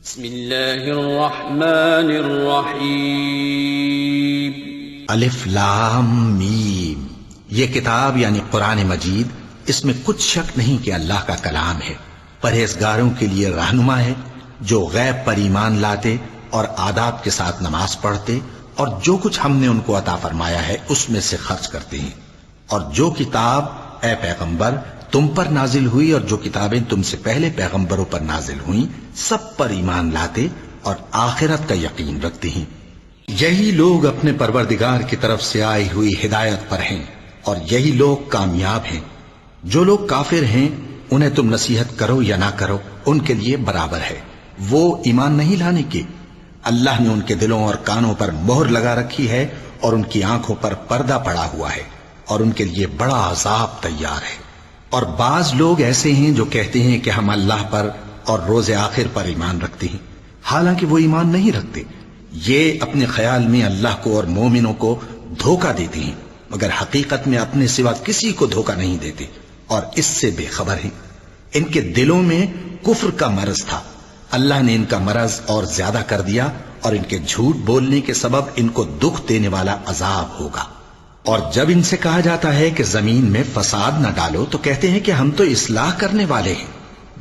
بسم اللہ الرحمن الرحیم الف لام میم۔ یہ کتاب یعنی قرآن مجید، اس میں کچھ شک نہیں کہ اللہ کا کلام ہے، پرہیزگاروں کے لیے رہنما ہے، جو غیب پر ایمان لاتے اور آداب کے ساتھ نماز پڑھتے اور جو کچھ ہم نے ان کو عطا فرمایا ہے اس میں سے خرچ کرتے ہیں، اور جو کتاب اے پیغمبر تم پر نازل ہوئی اور جو کتابیں تم سے پہلے پیغمبروں پر نازل ہوئیں سب پر ایمان لاتے اور آخرت کا یقین رکھتے ہیں۔ یہی لوگ اپنے پروردگار کی طرف سے آئی ہوئی ہدایت پر ہیں اور یہی لوگ کامیاب ہیں۔ جو لوگ کافر ہیں انہیں تم نصیحت کرو یا نہ کرو ان کے لیے برابر ہے، وہ ایمان نہیں لانے کے۔ اللہ نے ان کے دلوں اور کانوں پر مہر لگا رکھی ہے اور ان کی آنکھوں پر پردہ پڑا ہوا ہے اور ان کے لیے بڑا عذاب تیار ہے۔ اور بعض لوگ ایسے ہیں جو کہتے ہیں کہ ہم اللہ پر اور روز آخر پر ایمان رکھتے ہیں، حالانکہ وہ ایمان نہیں رکھتے۔ یہ اپنے خیال میں اللہ کو اور مومنوں کو دھوکہ دیتے ہیں، مگر حقیقت میں اپنے سوا کسی کو دھوکہ نہیں دیتے اور اس سے بے خبر ہیں۔ ان کے دلوں میں کفر کا مرض تھا، اللہ نے ان کا مرض اور زیادہ کر دیا اور ان کے جھوٹ بولنے کے سبب ان کو دکھ دینے والا عذاب ہوگا۔ اور جب ان سے کہا جاتا ہے کہ زمین میں فساد نہ ڈالو تو کہتے ہیں کہ ہم تو اصلاح کرنے والے ہیں۔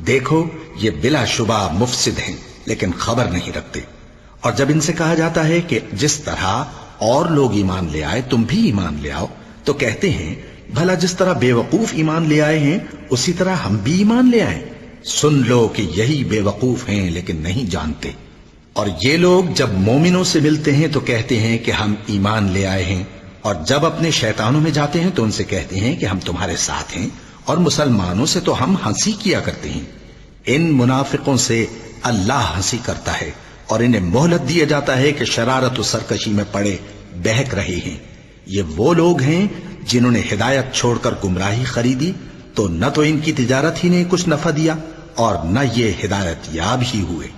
دیکھو یہ بلا شبہ مفسد ہیں لیکن خبر نہیں رکھتے۔ اور جب ان سے کہا جاتا ہے کہ جس طرح اور لوگ ایمان لے آئے تم بھی ایمان لے آؤ تو کہتے ہیں بھلا جس طرح بے وقوف ایمان لے آئے ہیں اسی طرح ہم بھی ایمان لے آئیں۔ سن لو کہ یہی بے وقوف ہیں لیکن نہیں جانتے۔ اور یہ لوگ جب مومنوں سے ملتے ہیں تو کہتے ہیں کہ ہم ایمان لے آئے ہیں، اور جب اپنے شیطانوں میں جاتے ہیں تو ان سے کہتے ہیں کہ ہم تمہارے ساتھ ہیں، اور مسلمانوں سے تو ہم ہنسی کیا کرتے ہیں۔ ان منافقوں سے اللہ ہنسی کرتا ہے اور انہیں مہلت دیا جاتا ہے کہ شرارت و سرکشی میں پڑے بہک رہے ہیں۔ یہ وہ لوگ ہیں جنہوں نے ہدایت چھوڑ کر گمراہی خریدی، تو نہ تو ان کی تجارت ہی نے کچھ نفع دیا اور نہ یہ ہدایت یاب ہی ہوئے۔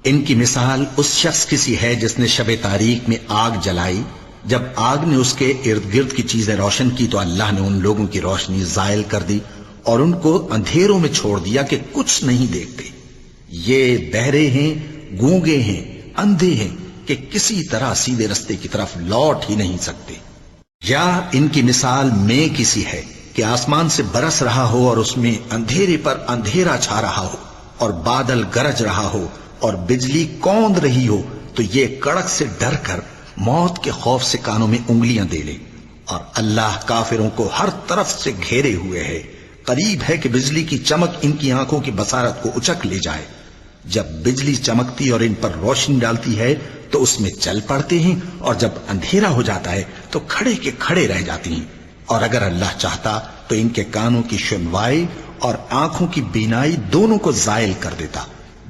ان کی مثال اس شخص کی سی ہے جس نے شب تاریک میں آگ جلائی، جب آگ نے اس کے ارد گرد کی چیزیں روشن کی تو اللہ نے ان لوگوں کی روشنی زائل کر دی اور ان کو اندھیروں میں چھوڑ دیا کہ کچھ نہیں دیکھتے۔ یہ بہرے ہیں، گونگے ہیں، اندھے ہیں کہ کسی طرح سیدھے رستے کی طرف لوٹ ہی نہیں سکتے۔ یا ان کی مثال میں کسی ہے کہ آسمان سے برس رہا ہو اور اس میں اندھیرے پر اندھیرا چھا رہا ہو اور بادل گرج رہا ہو اور بجلی کوند رہی ہو تو یہ کڑک سے ڈر کر موت کے خوف سے کانوں میں انگلیاں دے لے۔ اور اللہ کافروں کو ہر طرف سے گھیرے ہوئے ہے، قریب ہے کہ بجلی کی چمک ان کی آنکھوں کی بصارت کو اچک لے جائے۔ جب بجلی چمکتی اور ان پر روشنی ڈالتی ہے تو اس میں چل پڑتے ہیں، اور جب اندھیرا ہو جاتا ہے تو کھڑے کے کھڑے رہ جاتی ہیں۔ اور اگر اللہ چاہتا تو ان کے کانوں کی سنوائی اور آنکھوں کی بینائی دونوں کو زائل کر دیتا۔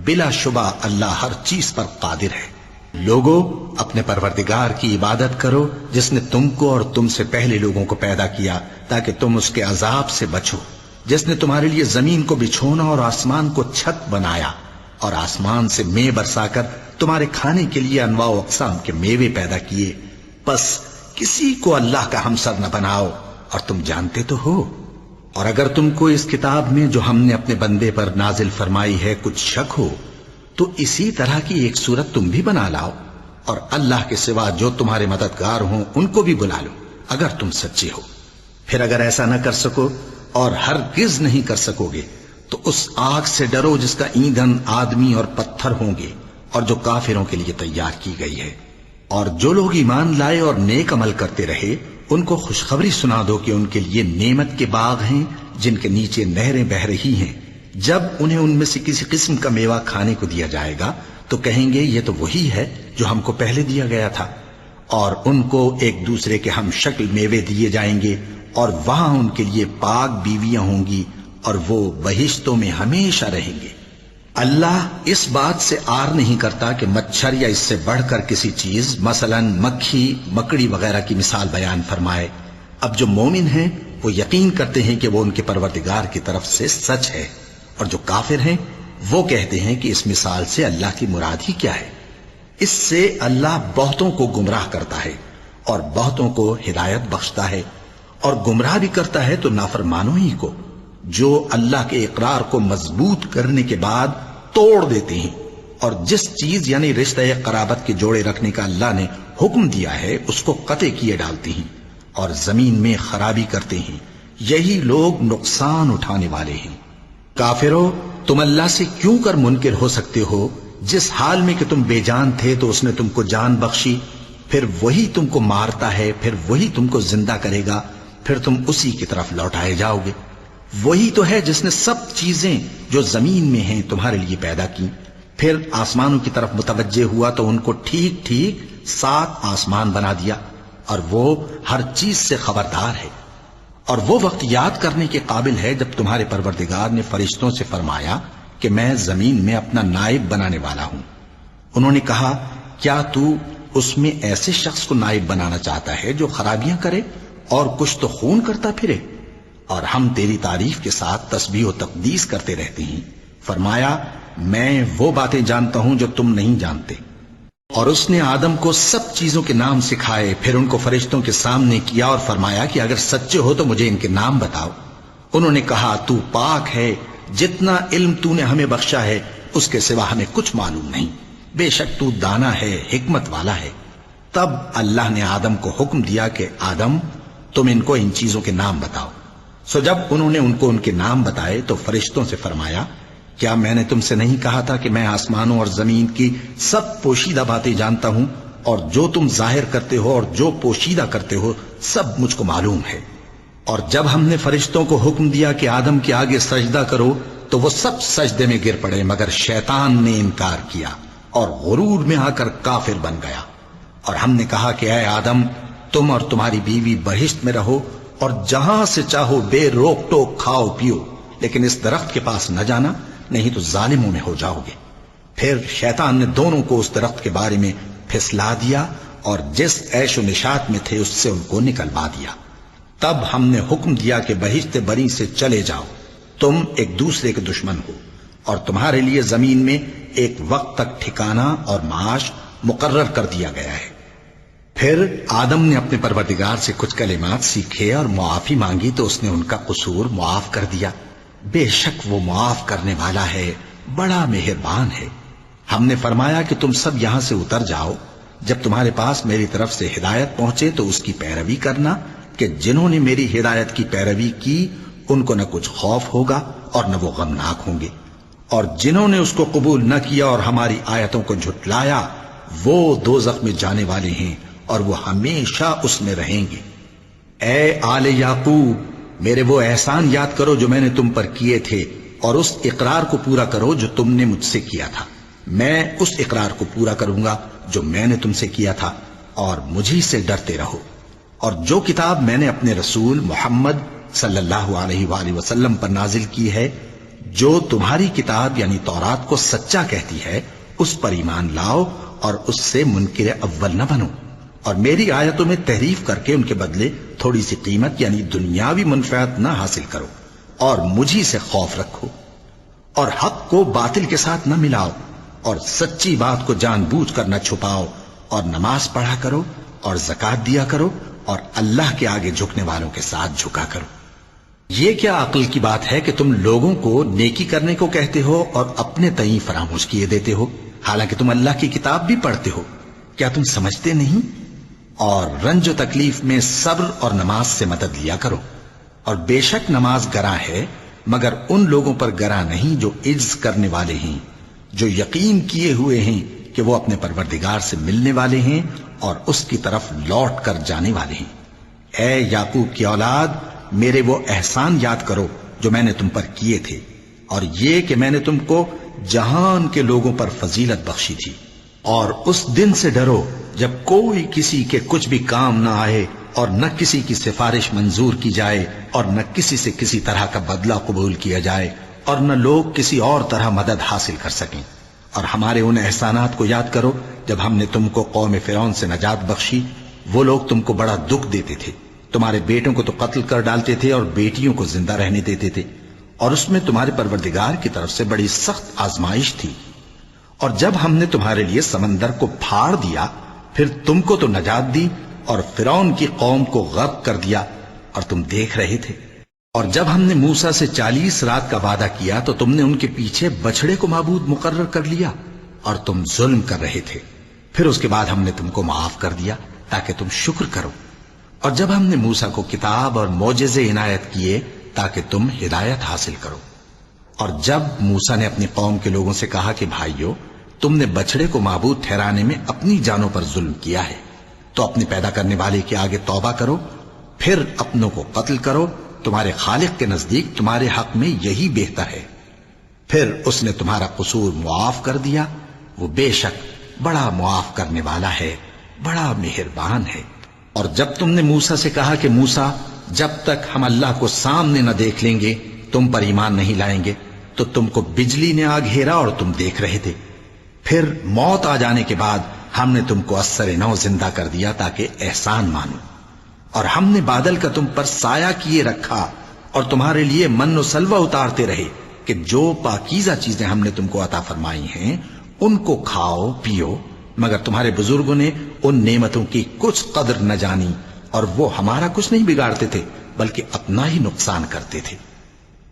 بلا شبہ اللہ ہر چیز پر قادر ہے۔ لوگوں اپنے پروردگار کی عبادت کرو جس نے تم کو اور تم سے پہلے لوگوں کو پیدا کیا تاکہ تم اس کے عذاب سے بچو، جس نے تمہارے لیے زمین کو بچھونا اور آسمان کو چھت بنایا اور آسمان سے مے برسا کر تمہارے کھانے کے لیے انواع و اقسام کے میوے پیدا کیے۔ پس کسی کو اللہ کا ہمسر نہ بناؤ اور تم جانتے تو ہو۔ اور اگر تم کو اس کتاب میں جو ہم نے اپنے بندے پر نازل فرمائی ہے کچھ شک ہو تو اسی طرح کی ایک صورت تم بھی بنا لاؤ، اور اللہ کے سوا جو تمہارے مددگار ہوں ان کو بھی بلا لو اگر تم سچے ہو۔ پھر اگر ایسا نہ کر سکو اور ہرگز نہیں کر سکو گے تو اس آگ سے ڈرو جس کا ایندھن آدمی اور پتھر ہوں گے اور جو کافروں کے لیے تیار کی گئی ہے۔ اور جو لوگ ایمان لائے اور نیک عمل کرتے رہے ان کو خوشخبری سنا دو کہ ان کے لیے نعمت کے باغ ہیں جن کے نیچے نہریں بہہ رہی ہیں۔ جب انہیں ان میں سے کسی قسم کا میوہ کھانے کو دیا جائے گا تو کہیں گے یہ تو وہی ہے جو ہم کو پہلے دیا گیا تھا، اور ان کو ایک دوسرے کے ہم شکل میوے دیے جائیں گے، اور وہاں ان کے لیے پاک بیویاں ہوں گی اور وہ بہشتوں میں ہمیشہ رہیں گے۔ اللہ اس بات سے آر نہیں کرتا کہ مچھر یا اس سے بڑھ کر کسی چیز مثلا مکھی مکڑی وغیرہ کی مثال بیان فرمائے۔ اب جو مومن ہیں وہ یقین کرتے ہیں کہ وہ ان کے پروردگار کی طرف سے سچ ہے، اور جو کافر ہیں وہ کہتے ہیں کہ اس مثال سے اللہ کی مراد ہی کیا ہے۔ اس سے اللہ بہتوں کو گمراہ کرتا ہے اور بہتوں کو ہدایت بخشتا ہے، اور گمراہ بھی کرتا ہے تو نافرمانوں ہی کو، جو اللہ کے اقرار کو مضبوط کرنے کے بعد توڑ دیتے ہیں اور جس چیز یعنی رشتہ قرابت کے جوڑے رکھنے کا اللہ نے حکم دیا ہے اس کو قطع کیے ڈالتی ہیں اور زمین میں خرابی کرتے ہیں، یہی لوگ نقصان اٹھانے والے ہیں۔ کافرو، تم اللہ سے کیوں کر منکر ہو سکتے ہو؟ جس حال میں کہ تم بے جان تھے تو اس نے تم کو جان بخشی، پھر وہی تم کو مارتا ہے، پھر وہی تم کو زندہ کرے گا، پھر تم اسی کی طرف لوٹائے جاؤ گے۔ وہی تو ہے جس نے سب چیزیں جو زمین میں ہیں تمہارے لیے پیدا کی، پھر آسمانوں کی طرف متوجہ ہوا تو ان کو ٹھیک ٹھیک 7 آسمان بنا دیا، اور وہ ہر چیز سے خبردار ہے۔ اور وہ وقت یاد کرنے کے قابل ہے جب تمہارے پروردگار نے فرشتوں سے فرمایا کہ میں زمین میں اپنا نائب بنانے والا ہوں۔ انہوں نے کہا، کیا تو اس میں ایسے شخص کو نائب بنانا چاہتا ہے جو خرابیاں کرے اور کچھ تو خون کرتا پھرے؟ اور ہم تیری تعریف کے ساتھ تسبیح و تقدیس کرتے رہتے ہیں۔ فرمایا، میں وہ باتیں جانتا ہوں جو تم نہیں جانتے۔ اور اس نے آدم کو سب چیزوں کے نام سکھائے، پھر ان کو فرشتوں کے سامنے کیا اور فرمایا کہ اگر سچے ہو تو مجھے ان کے نام بتاؤ۔ انہوں نے کہا، تو پاک ہے، جتنا علم تو نے ہمیں بخشا ہے اس کے سوا ہمیں کچھ معلوم نہیں، بے شک تو دانا ہے، حکمت والا ہے۔ تب اللہ نے آدم کو حکم دیا کہ آدم، تم ان کو ان چیزوں کے نام بتاؤ۔ سو جب انہوں نے ان کو ان کے نام بتائے تو فرشتوں سے فرمایا، کیا میں نے تم سے نہیں کہا تھا کہ میں آسمانوں اور زمین کی سب پوشیدہ باتیں جانتا ہوں، اور جو تم ظاہر کرتے ہو اور جو پوشیدہ کرتے ہو سب مجھ کو معلوم ہے۔ اور جب ہم نے فرشتوں کو حکم دیا کہ آدم کے آگے سجدہ کرو تو وہ سب سجدے میں گر پڑے، مگر شیطان نے انکار کیا اور غرور میں آ کر کافر بن گیا۔ اور ہم نے کہا کہ اے آدم، تم اور تمہاری بیوی بہشت میں رہو اور جہاں سے چاہو بے روک ٹوک کھاؤ پیو، لیکن اس درخت کے پاس نہ جانا، نہیں تو ظالموں میں ہو جاؤ گے۔ پھر شیطان نے دونوں کو اس درخت کے بارے میں پھسلا دیا اور جس عیش و نشاط میں تھے اس سے ان کو نکلوا دیا۔ تب ہم نے حکم دیا کہ بہشت بری سے چلے جاؤ، تم ایک دوسرے کے دشمن ہو، اور تمہارے لیے زمین میں ایک وقت تک ٹھکانہ اور معاش مقرر کر دیا گیا ہے۔ پھر آدم نے اپنے پروردگار سے کچھ کلمات سیکھے اور معافی مانگی تو اس نے ان کا قصور معاف کر دیا۔ بے شک وہ معاف کرنے والا ہے، بڑا مہربان ہے۔ ہم نے فرمایا کہ تم سب یہاں سے اتر جاؤ، جب تمہارے پاس میری طرف سے ہدایت پہنچے تو اس کی پیروی کرنا، کہ جنہوں نے میری ہدایت کی پیروی کی ان کو نہ کچھ خوف ہوگا اور نہ وہ غمناک ہوں گے، اور جنہوں نے اس کو قبول نہ کیا اور ہماری آیتوں کو جھٹلایا وہ دوزخ میں جانے والے ہیں اور وہ ہمیشہ اس میں رہیں گے۔ اے آل یعقوب، میرے وہ احسان یاد کرو جو میں نے تم پر کیے تھے، اور اس اقرار کو پورا کرو جو تم نے مجھ سے کیا تھا۔ میں اس اقرار کو پورا کروں گا جو میں نے تم سے کیا تھا، اور مجھی سے ڈرتے رہو۔ اور جو کتاب میں نے اپنے رسول محمد صلی اللہ علیہ وآلہ وسلم پر نازل کی ہے، جو تمہاری کتاب یعنی تورات کو سچا کہتی ہے، اس پر ایمان لاؤ اور اس سے منکر اول نہ بنو، اور میری آیتوں میں تحریف کر کے ان کے بدلے تھوڑی سی قیمت یعنی دنیاوی منفعت نہ حاصل کرو، اور مجھی سے خوف رکھو، اور حق کو باطل کے ساتھ نہ ملاؤ، اور سچی بات کو جان بوجھ کر نہ چھپاؤ، اور نماز پڑھا کرو اور زکوٰۃ دیا کرو، اور اللہ کے آگے جھکنے والوں کے ساتھ جھکا کرو۔ یہ کیا عقل کی بات ہے کہ تم لوگوں کو نیکی کرنے کو کہتے ہو اور اپنے تئیں فراموش کیے دیتے ہو، حالانکہ تم اللہ کی کتاب بھی پڑھتے ہو؟ کیا تم سمجھتے نہیں؟ اور رنج و تکلیف میں صبر اور نماز سے مدد لیا کرو، اور بے شک نماز گراں ہے، مگر ان لوگوں پر گراں نہیں جو عجز کرنے والے ہیں، جو یقین کیے ہوئے ہیں کہ وہ اپنے پروردگار سے ملنے والے ہیں اور اس کی طرف لوٹ کر جانے والے ہیں۔ اے یعقوب کی اولاد، میرے وہ احسان یاد کرو جو میں نے تم پر کیے تھے، اور یہ کہ میں نے تم کو جہان کے لوگوں پر فضیلت بخشی تھی۔ اور اس دن سے ڈرو جب کوئی کسی کے کچھ بھی کام نہ آئے، اور نہ کسی کی سفارش منظور کی جائے، اور نہ کسی سے کسی طرح کا بدلہ قبول کیا جائے، اور نہ لوگ کسی اور طرح مدد حاصل کر سکیں۔ اور ہمارے ان احسانات کو یاد کرو جب ہم نے تم کو قوم فرعون سے نجات بخشی۔ وہ لوگ تم کو بڑا دکھ دیتے تھے، تمہارے بیٹوں کو تو قتل کر ڈالتے تھے اور بیٹیوں کو زندہ رہنے دیتے تھے، اور اس میں تمہارے پروردگار کی طرف سے بڑی سخت آزمائش تھی۔ اور جب ہم نے تمہارے لیے سمندر کو پھاڑ دیا، پھر تم کو تو نجات دی اور فرعون کی قوم کو غرق کر دیا، اور تم دیکھ رہے تھے۔ اور جب ہم نے موسیٰ سے 40 رات کا وعدہ کیا تو تم نے ان کے پیچھے بچڑے کو معبود مقرر کر لیا، اور تم ظلم کر رہے تھے، پھر اس کے بعد ہم نے تم کو معاف کر دیا تاکہ تم شکر کرو۔ اور جب ہم نے موسیٰ کو کتاب اور معجزے عنایت کیے تاکہ تم ہدایت حاصل کرو۔ اور جب موسیٰ نے اپنی قوم کے لوگوں سے کہا کہ بھائیو، تم نے بچڑے کو معبود ٹھہرانے میں اپنی جانوں پر ظلم کیا ہے، تو اپنے پیدا کرنے والے کے آگے توبہ کرو، پھر اپنوں کو قتل کرو، تمہارے خالق کے نزدیک تمہارے حق میں یہی بہتر ہے۔ پھر اس نے تمہارا قصور معاف کر دیا، وہ بے شک بڑا معاف کرنے والا ہے، بڑا مہربان ہے۔ اور جب تم نے موسیٰ سے کہا کہ موسیٰ، جب تک ہم اللہ کو سامنے نہ دیکھ لیں گے تم پر ایمان نہیں لائیں گے، تو تم کو بجلی نے آ گھیرا اور تم دیکھ رہے تھے۔ پھر موت آ جانے کے بعد ہم نے تم کو اثر نو زندہ کر دیا تاکہ احسان مانو۔ اور ہم نے بادل کا تم پر سایہ کیے رکھا اور تمہارے لیے من و سلوہ اتارتے رہے کہ جو پاکیزہ چیزیں ہم نے تم کو عطا فرمائی ہیں ان کو کھاؤ پیو، مگر تمہارے بزرگوں نے ان نعمتوں کی کچھ قدر نہ جانی، اور وہ ہمارا کچھ نہیں بگاڑتے تھے بلکہ اپنا ہی نقصان کرتے تھے۔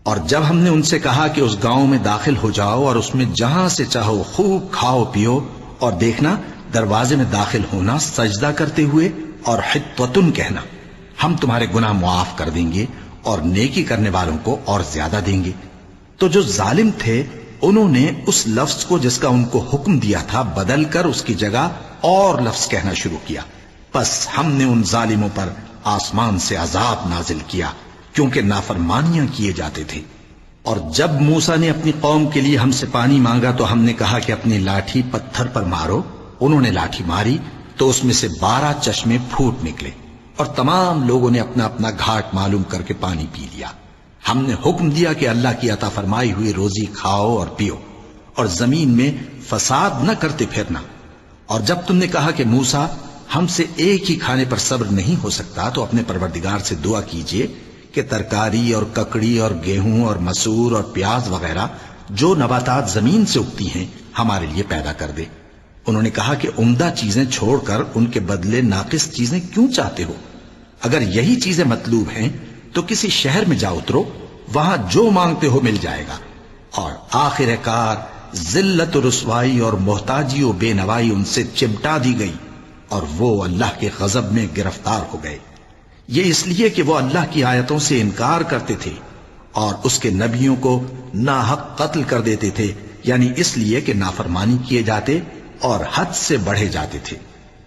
اور جب ہم نے ان سے کہا کہ اس گاؤں میں داخل ہو جاؤ اور اس میں جہاں سے چاہو خوب کھاؤ پیو، اور دیکھنا دروازے میں داخل ہونا سجدہ کرتے ہوئے اور حطوتن کہنا، ہم تمہارے گناہ معاف کر دیں گے اور نیکی کرنے والوں کو اور زیادہ دیں گے۔ تو جو ظالم تھے انہوں نے اس لفظ کو جس کا ان کو حکم دیا تھا بدل کر اس کی جگہ اور لفظ کہنا شروع کیا، پس ہم نے ان ظالموں پر آسمان سے عذاب نازل کیا کیونکہ نافرمانیاں کیے جاتے تھے۔ اور جب موسیٰ نے اپنی قوم کے لیے ہم سے پانی مانگا تو ہم نے کہا کہ اپنی لاٹھی پتھر پر مارو۔ انہوں نے لاٹھی ماری تو اس میں سے 12 چشمے پھوٹ نکلے، اور تمام لوگوں نے اپنا اپنا گھاٹ معلوم کر کے پانی پی لیا۔ ہم نے حکم دیا کہ اللہ کی عطا فرمائی ہوئی روزی کھاؤ اور پیو، اور زمین میں فساد نہ کرتے پھرنا۔ اور جب تم نے کہا کہ موسیٰ، ہم سے ایک ہی کھانے پر صبر نہیں ہو سکتا، تو اپنے پروردگار سے دعا کیجئے کہ ترکاری اور ککڑی اور گیہوں اور مسور اور پیاز وغیرہ جو نباتات زمین سے اگتی ہیں ہمارے لیے پیدا کر دے۔ انہوں نے کہا کہ عمدہ چیزیں چھوڑ کر ان کے بدلے ناقص چیزیں کیوں چاہتے ہو؟ اگر یہی چیزیں مطلوب ہیں تو کسی شہر میں جا اترو، وہاں جو مانگتے ہو مل جائے گا۔ اور آخر کار ذلت و رسوائی اور محتاجی و بے نوائی ان سے چمٹا دی گئی، اور وہ اللہ کے غضب میں گرفتار ہو گئے۔ یہ اس لیے کہ وہ اللہ کی آیتوں سے انکار کرتے تھے اور اس کے نبیوں کو ناحق قتل کر دیتے تھے، یعنی اس لیے کہ نافرمانی کیے جاتے اور حد سے بڑھے جاتے تھے۔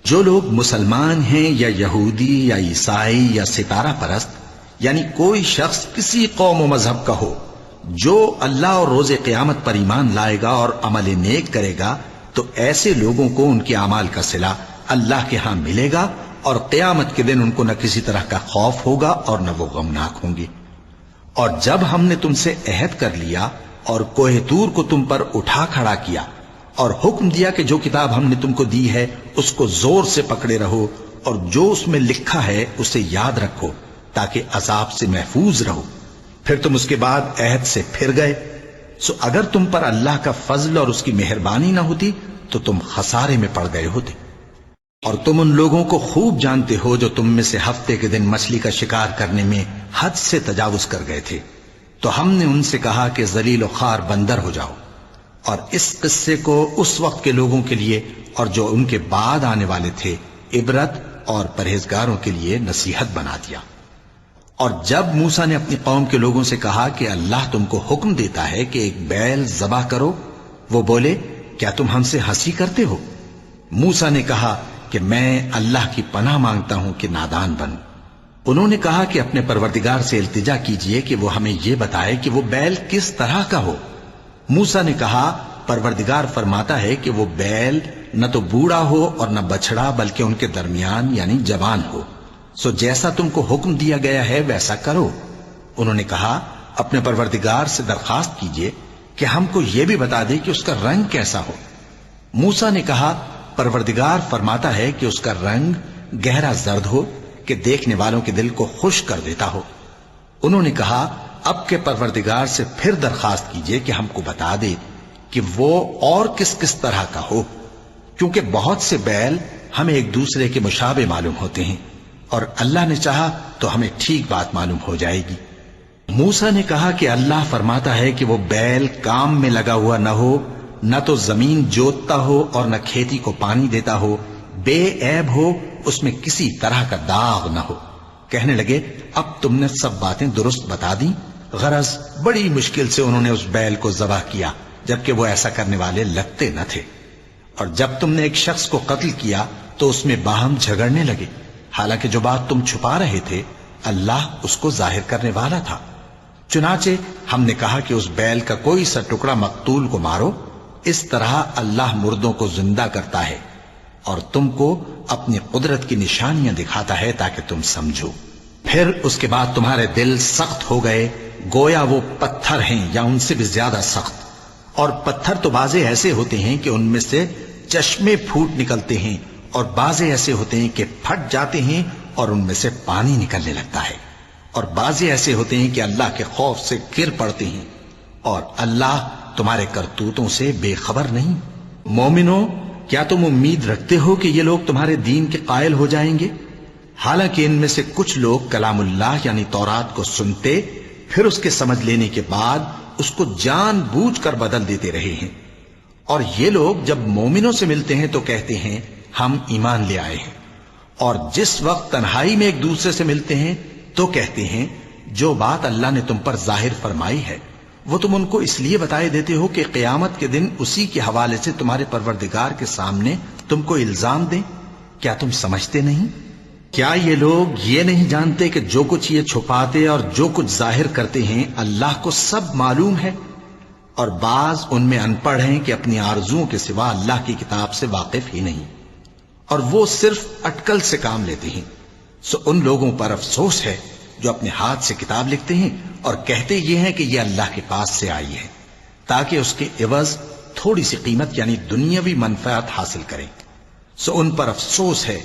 جو لوگ مسلمان ہیں یا یہودی یا عیسائی یا ستارہ پرست، یعنی کوئی شخص کسی قوم و مذہب کا ہو، جو اللہ اور روز قیامت پر ایمان لائے گا اور عمل نیک کرے گا، تو ایسے لوگوں کو ان کے اعمال کا صلہ اللہ کے ہاں ملے گا، اور قیامت کے دن ان کو نہ کسی طرح کا خوف ہوگا اور نہ وہ غمناک ہوں گے۔ اور جب ہم نے تم سے عہد کر لیا اور کوہ طور کو تم پر اٹھا کھڑا کیا اور حکم دیا کہ جو کتاب ہم نے تم کو دی ہے اس کو زور سے پکڑے رہو، اور جو اس میں لکھا ہے اسے یاد رکھو تاکہ عذاب سے محفوظ رہو، پھر تم اس کے بعد عہد سے پھر گئے، سو اگر تم پر اللہ کا فضل اور اس کی مہربانی نہ ہوتی تو تم خسارے میں پڑ گئے ہوتے۔ اور تم ان لوگوں کو خوب جانتے ہو جو تم میں سے ہفتے کے دن مچھلی کا شکار کرنے میں حد سے تجاوز کر گئے تھے، تو ہم نے ان سے کہا کہ ذلیل و خوار بندر ہو جاؤ، اور اس قصے کو اس وقت کے لوگوں کے لیے اور جو ان کے بعد آنے والے تھے عبرت اور پرہیزگاروں کے لیے نصیحت بنا دیا۔ اور جب موسیٰ نے اپنی قوم کے لوگوں سے کہا کہ اللہ تم کو حکم دیتا ہے کہ ایک بیل ذبح کرو، وہ بولے کیا تم ہم سے ہنسی کرتے ہو؟ موسیٰ نے کہا کہ میں اللہ کی پناہ مانگتا ہوں کہ نادان بنوں۔ انہوں نے کہا کہ اپنے پروردگار سے التجا کیجئے کہ وہ ہمیں یہ بتائے کہ وہ بیل کس طرح کا ہو۔ موسیٰ نے کہا پروردگار فرماتا ہے کہ وہ بیل نہ تو بوڑھا ہو اور نہ بچڑا بلکہ ان کے درمیان یعنی جوان ہو، سو جیسا تم کو حکم دیا گیا ہے ویسا کرو۔ انہوں نے کہا اپنے پروردگار سے درخواست کیجئے کہ ہم کو یہ بھی بتا دے کہ اس کا رنگ کیسا ہو۔ موسیٰ نے کہا پروردگار فرماتا ہے کہ اس کا رنگ گہرا زرد ہو کہ دیکھنے والوں کے دل کو خوش کر دیتا ہو۔ انہوں نے کہا اب کے پروردگار سے پھر درخواست کیجئے کہ ہم کو بتا دے کہ وہ اور کس کس طرح کا ہو، کیونکہ بہت سے بیل ہمیں ایک دوسرے کے مشابہ معلوم ہوتے ہیں، اور اللہ نے چاہا تو ہمیں ٹھیک بات معلوم ہو جائے گی۔ موسیٰ نے کہا کہ اللہ فرماتا ہے کہ وہ بیل کام میں لگا ہوا نہ ہو نہ تو زمین جوتتا ہو اور نہ کھیتی کو پانی دیتا ہو، بے عیب ہو، اس میں کسی طرح کا داغ نہ ہو۔ کہنے لگے اب تم نے سب باتیں درست بتا دی۔ غرض بڑی مشکل سے انہوں نے اس بیل کو ذبح کیا، جبکہ وہ ایسا کرنے والے لگتے نہ تھے۔ اور جب تم نے ایک شخص کو قتل کیا تو اس میں باہم جھگڑنے لگے، حالانکہ جو بات تم چھپا رہے تھے اللہ اس کو ظاہر کرنے والا تھا۔ چنانچہ ہم نے کہا کہ اس بیل کا کوئی سا ٹکڑا مقتول کو مارو، اس طرح اللہ مردوں کو زندہ کرتا ہے اور تم کو اپنی قدرت کی نشانیاں دکھاتا ہے تاکہ تم سمجھو۔ پھر اس کے بعد تمہارے دل سخت ہو گئے، گویا وہ پتھر ہیں یا ان سے بھی زیادہ سخت۔ اور پتھر تو بعضے ایسے ہوتے ہیں کہ ان میں سے چشمے پھوٹ نکلتے ہیں، اور بعضے ایسے ہوتے ہیں کہ پھٹ جاتے ہیں اور ان میں سے پانی نکلنے لگتا ہے، اور بعضے ایسے ہوتے ہیں کہ اللہ کے خوف سے گر پڑتے ہیں، اور اللہ تمہارے کرتوتوں سے بے خبر نہیں۔ مومنو، کیا تم امید رکھتے ہو کہ یہ لوگ تمہارے دین کے قائل ہو جائیں گے؟ حالانکہ ان میں سے کچھ لوگ کلام اللہ یعنی تورات کو سنتے، پھر اس کے سمجھ لینے کے بعد اس کو جان بوجھ کر بدل دیتے رہے ہیں۔ اور یہ لوگ جب مومنوں سے ملتے ہیں تو کہتے ہیں ہم ایمان لے آئے ہیں، اور جس وقت تنہائی میں ایک دوسرے سے ملتے ہیں تو کہتے ہیں جو بات اللہ نے تم پر ظاہر فرمائی ہے وہ تم ان کو اس لیے بتائے دیتے ہو کہ قیامت کے دن اسی کے حوالے سے تمہارے پروردگار کے سامنے تم کو الزام دیں۔ کیا تم سمجھتے نہیں؟ کیا یہ لوگ یہ نہیں جانتے کہ جو کچھ یہ چھپاتے اور جو کچھ ظاہر کرتے ہیں اللہ کو سب معلوم ہے؟ اور بعض ان میں ان پڑھ ہیں کہ اپنی آرزوؤں کے سوا اللہ کی کتاب سے واقف ہی نہیں، اور وہ صرف اٹکل سے کام لیتے ہیں۔ سو ان لوگوں پر افسوس ہے جو اپنے ہاتھ سے کتاب لکھتے ہیں اور کہتے یہ ہیں کہ یہ اللہ کے پاس سے آئی ہے، تاکہ اس کے عوض تھوڑی سی قیمت یعنی دنیاوی منفعت حاصل کریں۔ سو ان پر افسوس ہے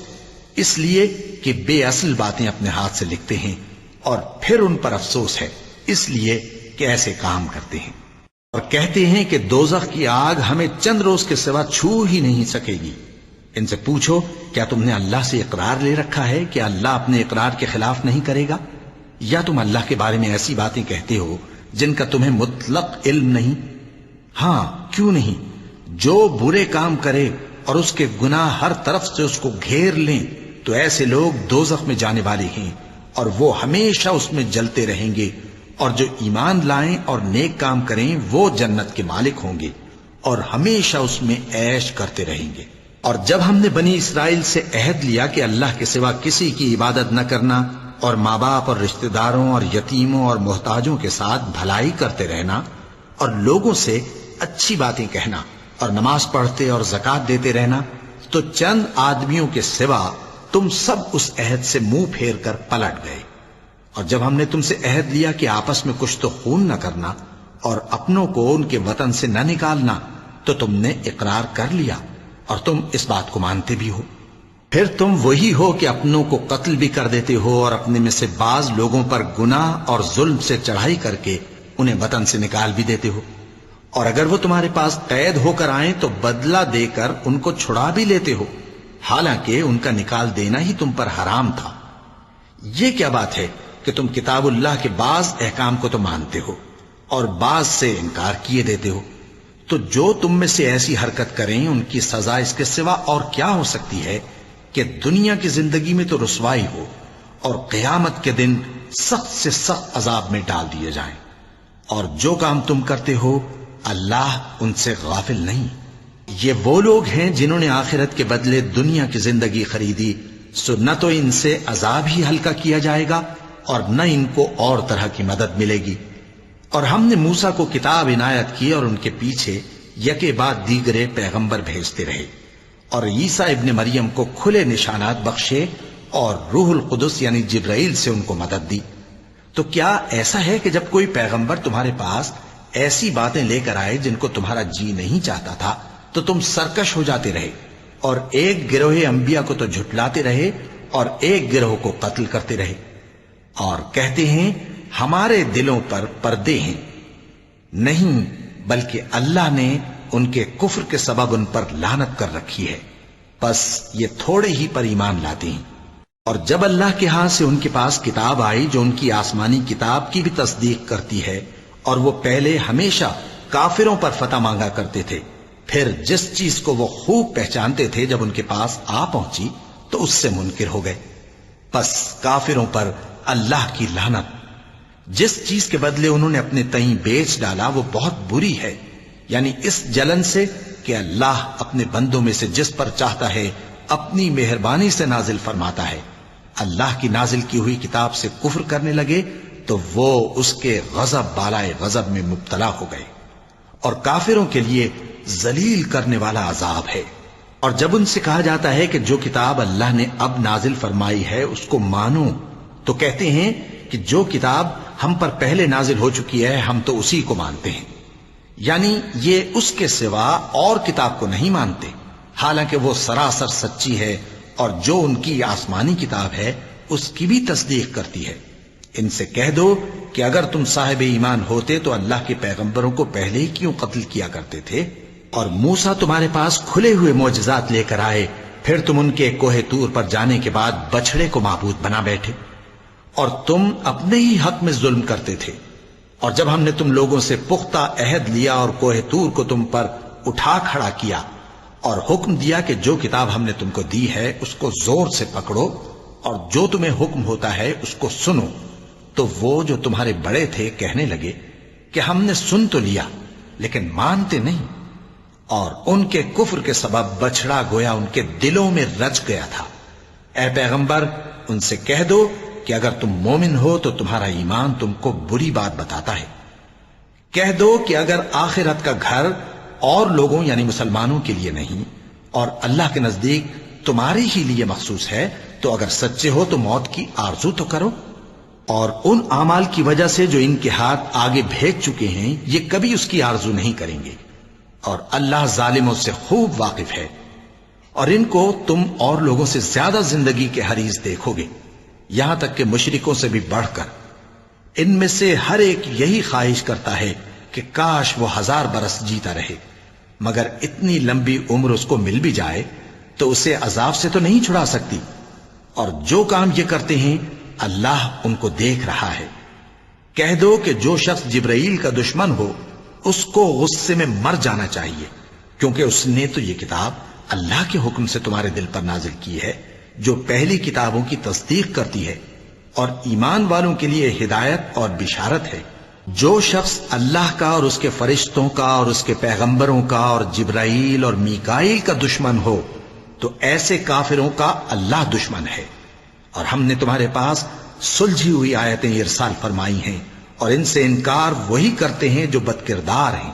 اس لیے کہ بے اصل باتیں اپنے ہاتھ سے لکھتے ہیں، اور پھر ان پر افسوس ہے اس لیے کہ ایسے کام کرتے ہیں، اور کہتے ہیں کہ دوزخ کی آگ ہمیں چند روز کے سوا چھو ہی نہیں سکے گی۔ ان سے پوچھو کیا تم نے اللہ سے اقرار لے رکھا ہے کہ اللہ اپنے اقرار کے خلاف نہیں کرے گا؟ یا تم اللہ کے بارے میں ایسی باتیں کہتے ہو جن کا تمہیں مطلق علم نہیں؟ ہاں کیوں نہیں، جو برے کام کرے اور اس کے گناہ ہر طرف سے اس کو گھیر لیں تو ایسے لوگ دوزخ میں جانے والے ہیں، اور وہ ہمیشہ اس میں جلتے رہیں گے، اور جو ایمان لائیں اور نیک کام کریں وہ جنت کے مالک ہوں گے اور ہمیشہ اس میں عیش کرتے رہیں گے۔ اور جب ہم نے بنی اسرائیل سے عہد لیا کہ اللہ کے سوا کسی کی عبادت نہ کرنا، اور ماں باپ اور رشتہ داروں اور یتیموں اور محتاجوں کے ساتھ بھلائی کرتے رہنا، اور لوگوں سے اچھی باتیں کہنا، اور نماز پڑھتے اور زکوٰۃ دیتے رہنا، تو چند آدمیوں کے سوا تم سب اس عہد سے منہ پھیر کر پلٹ گئے۔ اور جب ہم نے تم سے عہد لیا کہ آپس میں کچھ تو خون نہ کرنا اور اپنوں کو ان کے وطن سے نہ نکالنا، تو تم نے اقرار کر لیا اور تم اس بات کو مانتے بھی ہو۔ پھر تم وہی ہو کہ اپنوں کو قتل بھی کر دیتے ہو، اور اپنے میں سے بعض لوگوں پر گناہ اور ظلم سے چڑھائی کر کے انہیں وطن سے نکال بھی دیتے ہو، اور اگر وہ تمہارے پاس قید ہو کر آئیں تو بدلہ دے کر ان کو چھڑا بھی لیتے ہو، حالانکہ ان کا نکال دینا ہی تم پر حرام تھا۔ یہ کیا بات ہے کہ تم کتاب اللہ کے بعض احکام کو تو مانتے ہو اور بعض سے انکار کیے دیتے ہو؟ تو جو تم میں سے ایسی حرکت کریں ان کی سزا اس کے سوا اور کیا ہو سکتی ہے کہ دنیا کی زندگی میں تو رسوائی ہو اور قیامت کے دن سخت سے سخت عذاب میں ڈال دیے جائیں۔ اور جو کام تم کرتے ہو اللہ ان سے غافل نہیں۔ یہ وہ لوگ ہیں جنہوں نے آخرت کے بدلے دنیا کی زندگی خریدی، سو نہ تو ان سے عذاب ہی ہلکا کیا جائے گا اور نہ ان کو اور طرح کی مدد ملے گی۔ اور ہم نے موسیٰ کو کتاب عنایت کی اور ان کے پیچھے یکے بعد دیگرے پیغمبر بھیجتے رہے، اور عیسیٰ ابن مریم کو کھلے نشانات بخشے اور روح القدس یعنی جبرائیل سے ان کو مدد دی۔ تو کیا ایسا ہے کہ جب کوئی پیغمبر تمہارے پاس ایسی باتیں لے کر آئے جن کو تمہارا جی نہیں چاہتا تھا تو تم سرکش ہو جاتے رہے، اور ایک گروہ انبیاء کو تو جھٹلاتے رہے اور ایک گروہ کو قتل کرتے رہے، اور کہتے ہیں ہمارے دلوں پر پردے ہیں؟ نہیں، بلکہ اللہ نے ان کے کفر کے سبب ان پر لعنت کر رکھی ہے، بس یہ تھوڑے ہی پر ایمان لاتے ہیں۔ اور جب اللہ کے ہاں سے ان کے پاس کتاب آئی جو ان کی آسمانی کتاب کی بھی تصدیق کرتی ہے، اور وہ پہلے ہمیشہ کافروں پر فتح مانگا کرتے تھے، پھر جس چیز کو وہ خوب پہچانتے تھے جب ان کے پاس آ پہنچی تو اس سے منکر ہو گئے۔ پس کافروں پر اللہ کی لعنت۔ جس چیز کے بدلے انہوں نے اپنے تئیں بیچ ڈالا وہ بہت بری ہے، یعنی اس جلن سے کہ اللہ اپنے بندوں میں سے جس پر چاہتا ہے اپنی مہربانی سے نازل فرماتا ہے۔ اللہ کی نازل کی ہوئی کتاب سے کفر کرنے لگے تو وہ اس کے غضب بالائے غضب میں مبتلا ہو گئے، اور کافروں کے لیے ذلیل کرنے والا عذاب ہے۔ اور جب ان سے کہا جاتا ہے کہ جو کتاب اللہ نے اب نازل فرمائی ہے اس کو مانو، تو کہتے ہیں کہ جو کتاب ہم پر پہلے نازل ہو چکی ہے ہم تو اسی کو مانتے ہیں، یعنی یہ اس کے سوا اور کتاب کو نہیں مانتے، حالانکہ وہ سراسر سچی ہے، اور جو ان کی آسمانی کتاب ہے اس کی بھی تصدیق کرتی ہے۔ ان سے کہہ دو کہ اگر تم صاحب ایمان ہوتے تو اللہ کے پیغمبروں کو پہلے ہی کیوں قتل کیا کرتے تھے؟ اور موسیٰ تمہارے پاس کھلے ہوئے معجزات لے کر آئے، پھر تم ان کے کوہ طور پر جانے کے بعد بچڑے کو معبود بنا بیٹھے، اور تم اپنے ہی حق میں ظلم کرتے تھے۔ اور جب ہم نے تم لوگوں سے پختہ عہد لیا اور کوہ طور کو تم پر اٹھا کھڑا کیا اور حکم دیا کہ جو کتاب ہم نے تم کو دی ہے اس کو زور سے پکڑو اور جو تمہیں حکم ہوتا ہے اس کو سنو، تو وہ جو تمہارے بڑے تھے کہنے لگے کہ ہم نے سن تو لیا لیکن مانتے نہیں، اور ان کے کفر کے سبب بچڑا گویا ان کے دلوں میں رچ گیا تھا۔ اے پیغمبر ان سے کہہ دو کہ اگر تم مومن ہو تو تمہارا ایمان تم کو بری بات بتاتا ہے۔ کہہ دو کہ اگر آخرت کا گھر اور لوگوں یعنی مسلمانوں کے لیے نہیں اور اللہ کے نزدیک تمہارے ہی لیے مخصوص ہے تو اگر سچے ہو تو موت کی آرزو تو کرو، اور ان اعمال کی وجہ سے جو ان کے ہاتھ آگے بھیج چکے ہیں یہ کبھی اس کی آرزو نہیں کریں گے، اور اللہ ظالموں سے خوب واقف ہے۔ اور ان کو تم اور لوگوں سے زیادہ زندگی کے حریص دیکھو گے، یہاں تک کہ مشرکوں سے بھی بڑھ کر۔ ان میں سے ہر ایک یہی خواہش کرتا ہے کہ کاش وہ 1000 برس جیتا رہے، مگر اتنی لمبی عمر اس کو مل بھی جائے تو اسے عذاب سے تو نہیں چھڑا سکتی، اور جو کام یہ کرتے ہیں اللہ ان کو دیکھ رہا ہے۔ کہہ دو کہ جو شخص جبرائیل کا دشمن ہو اس کو غصے میں مر جانا چاہیے، کیونکہ اس نے تو یہ کتاب اللہ کے حکم سے تمہارے دل پر نازل کی ہے جو پہلی کتابوں کی تصدیق کرتی ہے، اور ایمان والوں کے لیے ہدایت اور بشارت ہے۔ جو شخص اللہ کا اور اس کے فرشتوں کا اور اس کے پیغمبروں کا اور جبرائیل اور میکائیل کا دشمن ہو تو ایسے کافروں کا اللہ دشمن ہے۔ اور ہم نے تمہارے پاس سلجھی ہوئی آیتیں ارسال فرمائی ہیں، اور ان سے انکار وہی کرتے ہیں جو بدکردار ہیں۔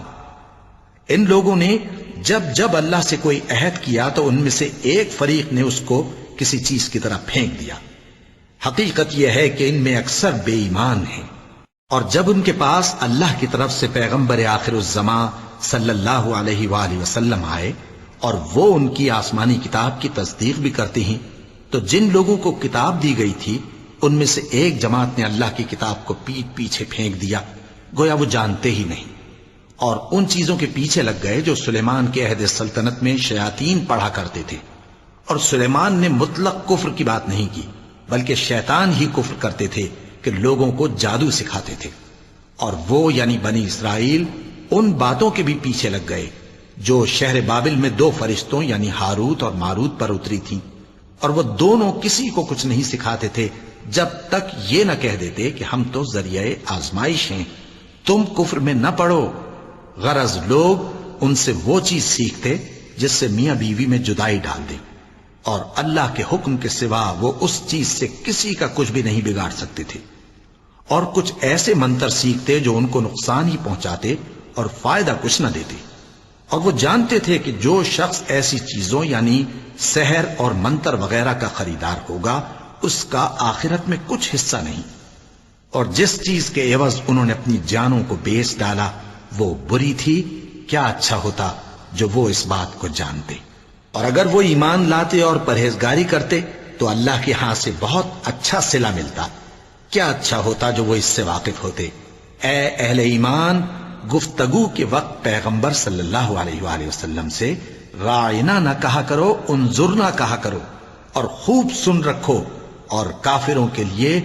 ان لوگوں نے جب جب اللہ سے کوئی عہد کیا تو ان میں سے ایک فریق نے اس کو کسی چیز کی طرح پھینک دیا۔ حقیقت یہ ہے کہ ان میں اکثر بے ایمان ہیں۔ اور جب ان کے پاس اللہ کی طرف سے پیغمبر آخر الزماں صلی اللہ علیہ وآلہ وسلم آئے اور وہ ان کی آسمانی کتاب کی تصدیق بھی کرتے ہیں، تو جن لوگوں کو کتاب دی گئی تھی ان میں سے ایک جماعت نے اللہ کی کتاب کو پیٹ پیچھے پھینک دیا، گویا وہ جانتے ہی نہیں، اور ان چیزوں کے پیچھے لگ گئے جو سلیمان کے عہد سلطنت میں شیاطین پڑھا کرتے تھے۔ اور سلیمان نے مطلق کفر کی بات نہیں کی، بلکہ شیطان ہی کفر کرتے تھے کہ لوگوں کو جادو سکھاتے تھے، اور وہ یعنی بنی اسرائیل ان باتوں کے بھی پیچھے لگ گئے جو شہر بابل میں 2 فرشتوں یعنی ہاروت اور ماروت پر اتری تھیں، اور وہ دونوں کسی کو کچھ نہیں سکھاتے تھے جب تک یہ نہ کہہ دیتے کہ ہم تو ذریعہ آزمائش ہیں، تم کفر میں نہ پڑو۔ غرض لوگ ان سے وہ چیز سیکھتے جس سے میاں بیوی میں جدائی ڈال دے، اور اللہ کے حکم کے سوا وہ اس چیز سے کسی کا کچھ بھی نہیں بگاڑ سکتے تھے، اور کچھ ایسے منتر سیکھتے جو ان کو نقصان ہی پہنچاتے اور فائدہ کچھ نہ دیتے۔ اور وہ جانتے تھے کہ جو شخص ایسی چیزوں یعنی سحر اور منتر وغیرہ کا خریدار ہوگا اس کا آخرت میں کچھ حصہ نہیں، اور جس چیز کے عوض انہوں نے اپنی جانوں کو بیچ ڈالا وہ بری تھی، کیا اچھا ہوتا جو وہ اس بات کو جانتے۔ اور اگر وہ ایمان لاتے اور پرہیزگاری کرتے تو اللہ کے ہاں سے بہت اچھا صلہ ملتا، کیا اچھا ہوتا جو وہ اس سے واقف ہوتے۔ اے اہل ایمان، گفتگو کے وقت پیغمبر صلی اللہ علیہ وآلہ وسلم سے راعنا نہ کہا کرو، انظرنا کہا کرو، اور خوب سن رکھو، اور کافروں کے لیے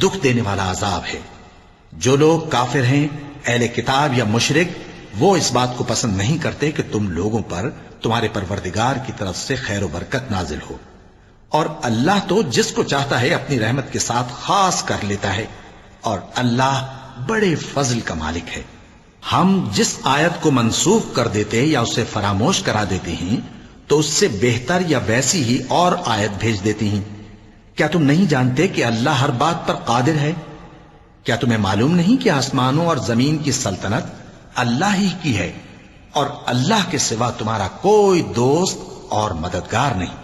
دکھ دینے والا عذاب ہے۔ جو لوگ کافر ہیں، اہل کتاب یا مشرک، وہ اس بات کو پسند نہیں کرتے کہ تم لوگوں پر تمہارے پروردگار کی طرف سے خیر و برکت نازل ہو، اور اللہ تو جس کو چاہتا ہے اپنی رحمت کے ساتھ خاص کر لیتا ہے، اور اللہ بڑے فضل کا مالک ہے۔ ہم جس آیت کو منسوخ کر دیتے یا اسے فراموش کرا دیتے ہیں تو اس سے بہتر یا ویسی ہی اور آیت بھیج دیتی ہیں۔ کیا تم نہیں جانتے کہ اللہ ہر بات پر قادر ہے؟ کیا تمہیں معلوم نہیں کہ آسمانوں اور زمین کی سلطنت اللہ ہی کی ہے، اور اللہ کے سوا تمہارا کوئی دوست اور مددگار نہیں۔